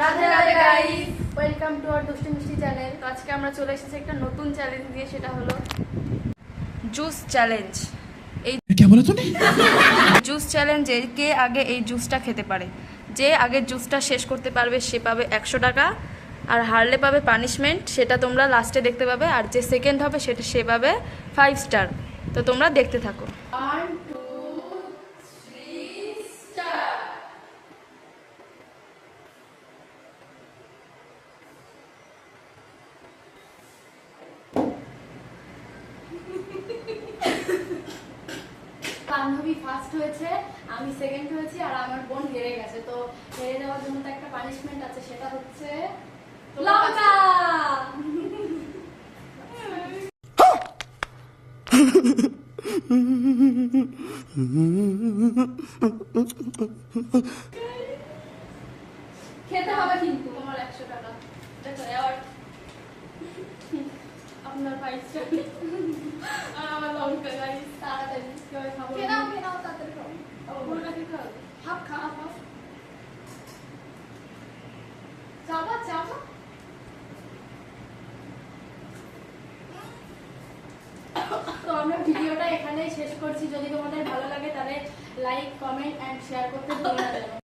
Radhe Radhe guys, welcome to our দুষ্টু মিষ্টি channel. তো আজকে আমরা চলে এসেছি একটা নতুন চ্যালেঞ্জ দিয়ে, সেটা হলো জুস চ্যালেঞ্জ। এই क्या बोला तूने? জুস চ্যালেঞ্জে কে আগে এই জুসটা খেতে পারে, যে আগে জুসটা শেষ করতে পারবে সে পাবে 100 টাকা, আর হারলে পাবে পানিশমেন্ট, সেটা তোমরা লাস্টে দেখতে পাবে, আর যে সেকেন্ড হবে সেটা সে পাবে 5 স্টার। তো তোমরা দেখতে থাকো। 1 2 3 স্টার্ট। বান্ধবী ফার্স্ট হয়েছে, আমি সেকেন্ড হয়েছি, আর আমার বোন হেরে গেছে। তো হেরে যাওয়ার জন্য তো একটা পানিশমেন্ট আছে, সেটা হচ্ছে লঙ্কা। খেতে হবে কিন্তু তোমার 100 টাকা। দেখো অ্যাওয়ার্ড আপনার 5 স্টার আর আমার লঙ্কা গাইস। তাড়াতাড়ি কেউ খাবো, খেয়ে নাও তাড়াতাড়ি খাও। ওর কাছে খাও, হাফ খাও, হাফ চাবা। তো আমরা ভিডিওটা এখানেই শেষ করছি। যদি তোমাদের ভালো লাগে তাহলে লাইক, কমেন্ট এন্ড শেয়ার করতে ভুলো না।